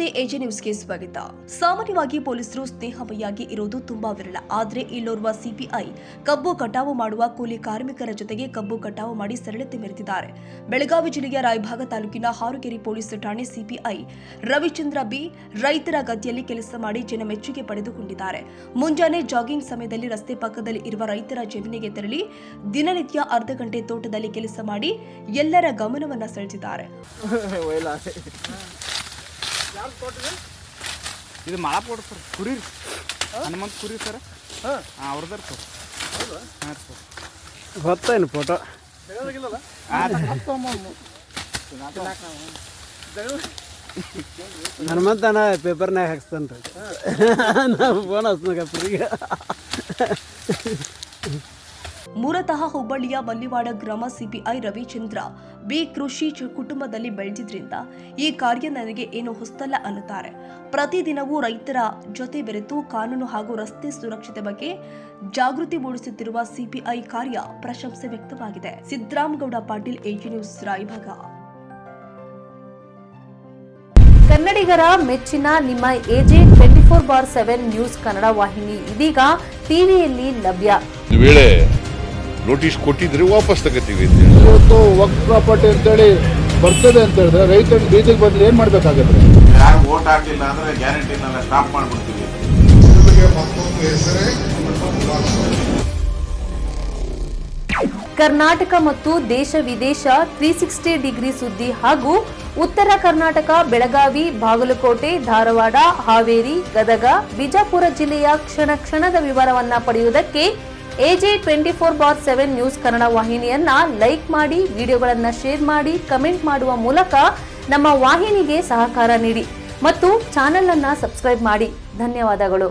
ನಮಸ್ತೆ, ಎಜೆ ನ್ಯೂಸ್ಗೆ ಸ್ವಾಗತ. ಸಾಮಾನ್ಯವಾಗಿ ಪೊಲೀಸರು ಸ್ನೇಹಮಯಿಯಾಗಿ ಇರೋದು ತುಂಬಾ ವಿರಳ. ಆದರೆ ಇಲ್ಲೋರ್ವ ಸಿಪಿಐ ಕಬ್ಬು ಕಟಾವು ಮಾಡುವ ಕೂಲಿ ಕಾರ್ಮಿಕರ ಜೊತೆಗೆ ಕಬ್ಬು ಕಟಾವು ಮಾಡಿ ಸರಳತೆ ಮೆರೆದಿದ್ದಾರೆ. ಬೆಳಗಾವಿ ಜಿಲ್ಲೆಯ ರಾಯಭಾಗ ತಾಲೂಕಿನ ಹಾರುಗೆರೆ ಪೊಲೀಸ್ ಠಾಣೆ ಸಿಪಿಐ ರವಿಚಂದ್ರ ಬಿ ರೈತರ ಗದ್ದೆಯಲ್ಲಿ ಕೆಲಸ ಮಾಡಿ ಜನ ಮೆಚ್ಚುಗೆ ಪಡೆದುಕೊಂಡಿದ್ದಾರೆ. ಮುಂಜಾನೆ ಜಾಗಿಂಗ್ ಸಮಯದಲ್ಲಿ ರಸ್ತೆ ಪಕ್ಕದಲ್ಲಿ ಇರುವ ರೈತರ ಜಮೀನಿಗೆ ತೆರಳಿ ದಿನನಿತ್ಯ ಅರ್ಧ ಗಂಟೆ ತೋಟದಲ್ಲಿ ಕೆಲಸ ಮಾಡಿ ಎಲ್ಲರ ಗಮನವನ್ನ ಸೆಳೆದಿದ್ದಾರೆ. ಇದು ಮಾಳ ಕೊಡು ಸರ್, ಕುರಿ ಹನುಮಂತ ಕುರಿ ಸರ್. ಅವ್ರದಾರ ಸರ್. ಹಾಂ ಸರ್, ಗೊತ್ತೇನು ಫೋಟೋ ಹನುಮಂತನ ಪೇಪರ್ನಾಗ ಹಾಕ್ಸ್ತಾನೆ ರೀ. ನಾವು ಫೋನ್ ಹಚ್ನಾಗಪ್ರಿಗೆ. ಮೂಲತಃ ಹುಬ್ಬಳ್ಳಿಯ ಮಲ್ಲಿವಾಡ ಗ್ರಾಮ ಸಿಪಿಐ ರವಿಚಂದ್ರ ಬಿ ಕೃಷಿ ಕುಟುಂಬದಲ್ಲಿ ಬೆಳೆದಿದ್ರಿಂದ ಈ ಕಾರ್ಯ ನನಗೆ ಏನು ಹೊಸ್ತಲ್ಲ ಅನ್ನುತ್ತಾರೆ. ಪ್ರತಿದಿನವೂ ರೈತರ ಜೊತೆ ಬೆರೆತು ಕಾನೂನು ಹಾಗೂ ರಸ್ತೆ ಸುರಕ್ಷತೆ ಬಗ್ಗೆ ಜಾಗೃತಿ ಮೂಡಿಸುತ್ತಿರುವ ಸಿಪಿಐ ಕಾರ್ಯ ಪ್ರಶಂಸೆ ವ್ಯಕ್ತವಾಗಿದೆ. Siddaramagouda Patil, AJ news, Raibag. ಕನ್ನಡಿಗರ ಮೆಚ್ಚಿನ ನಿಮ್ಮ ಎಜೆ 24/7 ನ್ಯೂಸ್ ಕನ್ನಡ ವಾಹಿನಿ ಇದೀಗ ಟಿವಿಯಲ್ಲಿ ಲಭ್ಯ. ವೇಳೆ ನೋಟಿಸ್ ಕೊಟ್ಟಿದ್ರೆ ವಾಪಸ್ ತಗೋತೀವಿ. ಇವತ್ತು ವಕ್ಫ್ ಪ್ರಾಪರ್ಟಿ ಅಂತೇಳಿ ಬರ್ತದೆ ಅಂತ ಹೇಳಿದ್ರೆ ರೈತರು ಬೀದಿಗೆ ಬದಲು ಏನ್ ಮಾಡ್ಬೇಕಾಗತ್ತೆ? ಯಾರು ವೋಟ್ ಹಾಕಿಲ್ಲ ಅಂದ್ರೆ ಗ್ಯಾರಂಟಿನೆಲ್ಲ ಸ್ಟಾಪ್ ಮಾಡ್ಬಿಡ್ತೀವಿ. ಕರ್ನಾಟಕ ಮತ್ತು ದೇಶ ವಿದೇಶ 360 ಡಿಗ್ರಿ ಸುದ್ದಿ ಹಾಗೂ ಉತ್ತರ ಕರ್ನಾಟಕ, ಬೆಳಗಾವಿ, ಬಾಗಲಕೋಟೆ, ಧಾರವಾಡ, ಹಾವೇರಿ, ಗದಗ, ಬಿಜಾಪುರ ಜಿಲ್ಲೆಯ ಕ್ಷಣ ಕ್ಷಣದ ವಿವರವನ್ನ ಪಡೆಯುವುದಕ್ಕೆ ಎಜೆ 24/7 ನ್ಯೂಸ್ ಕನ್ನಡ ವಾಹಿನಿಯನ್ನ ಲೈಕ್ ಮಾಡಿ, ವಿಡಿಯೋಗಳನ್ನ ಶೇರ್ ಮಾಡಿ, ಕಮೆಂಟ್ ಮಾಡುವ ಮೂಲಕ ನಮ್ಮ ವಾಹಿನಿಗೆ ಸಹಕಾರ ನೀಡಿ ಮತ್ತು ಚಾನೆಲ್ ಅನ್ನ ಸಬ್ಸ್ಕ್ರೈಬ್ ಮಾಡಿ. ಧನ್ಯವಾದಗಳು.